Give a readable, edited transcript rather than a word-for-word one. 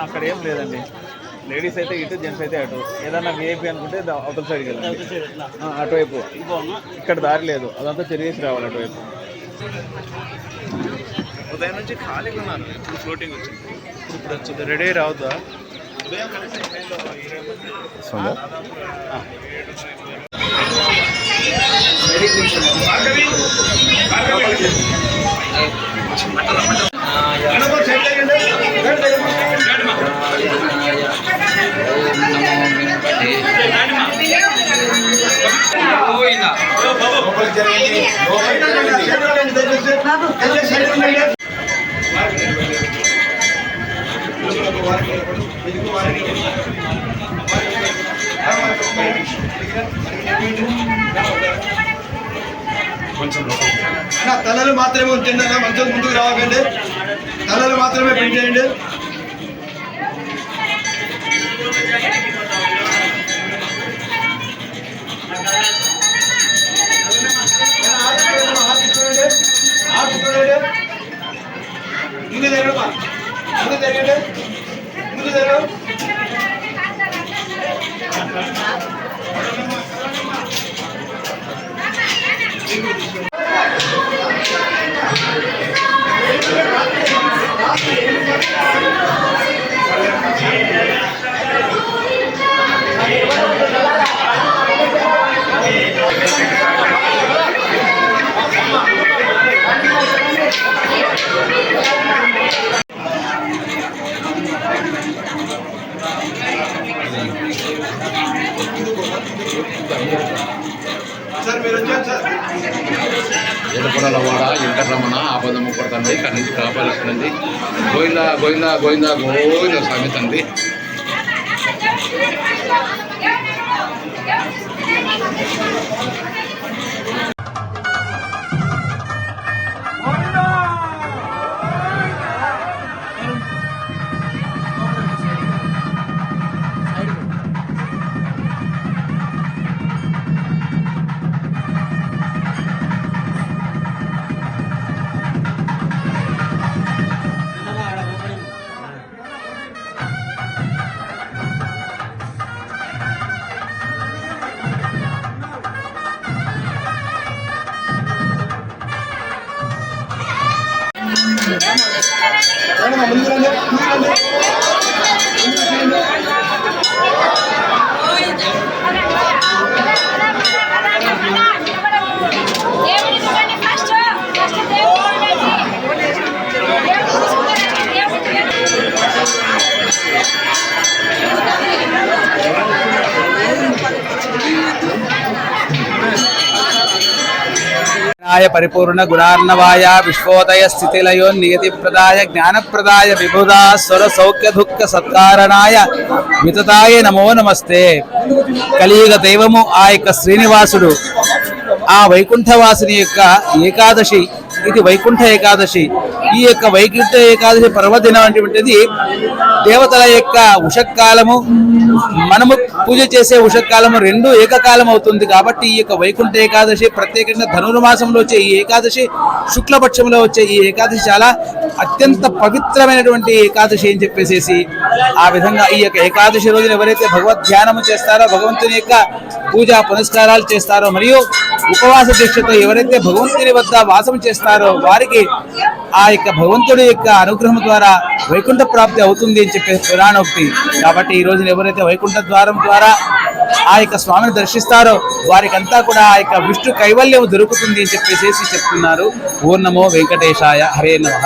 అక్కడ ఏం లేదండి. లేడీస్ అయితే ఇటు, జెంట్స్ అయితే అటు. ఏదన్నా విఐపి అనుకుంటే అవతల సైడ్కి వెళ్ళండి, అటువైపు. ఇక్కడ దారి లేదు, అదంతా తిరిగేసి రావాలి అటువైపు. ఉదయం నుంచి ఖాళీగా ఉన్నాను, ఇప్పుడు ఫ్లోటింగ్ వచ్చింది. ఇప్పుడు వచ్చింది, రెడీ రావద్దా? ఉదయం కలిసి తలలు మాత్రమే ఉంచండి అన్న, మంచం ముందుకు రావకండి, తలలు మాత్రమే పెట్టేయండి. ముందు జరగమ్మా, ముందు జరగండి, ముందు జరగ. ఎడపడలవాడ వెంకటరమణ ఆపదము పడుతుంది, కన్నించి కాపాడుతుంది. గోవిందా గోవిందా గోవిందా గోవింద స్వామి తండ్రి. పరిపూర్ణ గుణార్ణవాయ విశ్వోదయ స్థితిలయో నియతిప్రదాయ జ్ఞానప్రదాయ విబుధా స్వర సౌఖ్య దుఃఖ సత్కారణాయ వితతాయ నమో నమస్తే. కలియుగ దైవము ఆ యొక్క శ్రీనివాసుడు, ఆ వైకుంఠవాసుని యొక్క ఏకాదశి, ఇది వైకుంఠ ఏకాదశి. ఈ యొక్క వైకుంఠ ఏకాదశి పర్వదినం అటువంటిది దేవతల యొక్క ఉషకాలము, మనము పూజ చేసే ఉషకాలము రెండు ఏకకాలం అవుతుంది. కాబట్టి ఈ యొక్క వైకుంఠ ఏకాదశి ప్రత్యేకంగా ధనుర్మాసంలో వచ్చే ఈ ఏకాదశి, శుక్లపక్షంలో వచ్చే ఈ ఏకాదశి చాలా అత్యంత పవిత్రమైనటువంటి ఏకాదశి అని చెప్పేసి ఆ విధంగా ఈ యొక్క ఏకాదశి రోజున ఎవరైతే భగవద్ ధ్యానము చేస్తారో, భగవంతుని యొక్క పూజా పునస్కారాలు చేస్తారో, మరియు ఉపవాస దీక్షతో ఎవరైతే భగవంతుని వద్ద వాసం చేస్తారో వారికి ఆ యొక్క భగవంతుడి యొక్క అనుగ్రహం ద్వారా వైకుంఠ ప్రాప్తి అవుతుంది అని చెప్పే పురాణోక్తి. కాబట్టి ఈ రోజున ఎవరైతే వైకుంఠ ద్వారం ద్వారా ఆ యొక్క స్వామిని దర్శిస్తారో వారికంతా కూడా ఆ యొక్క విష్ణు కైవల్యం దొరుకుతుంది అని చెప్పేసి చెప్తున్నారు. ఓం నమో వెంకటేశాయ, హరే నమః.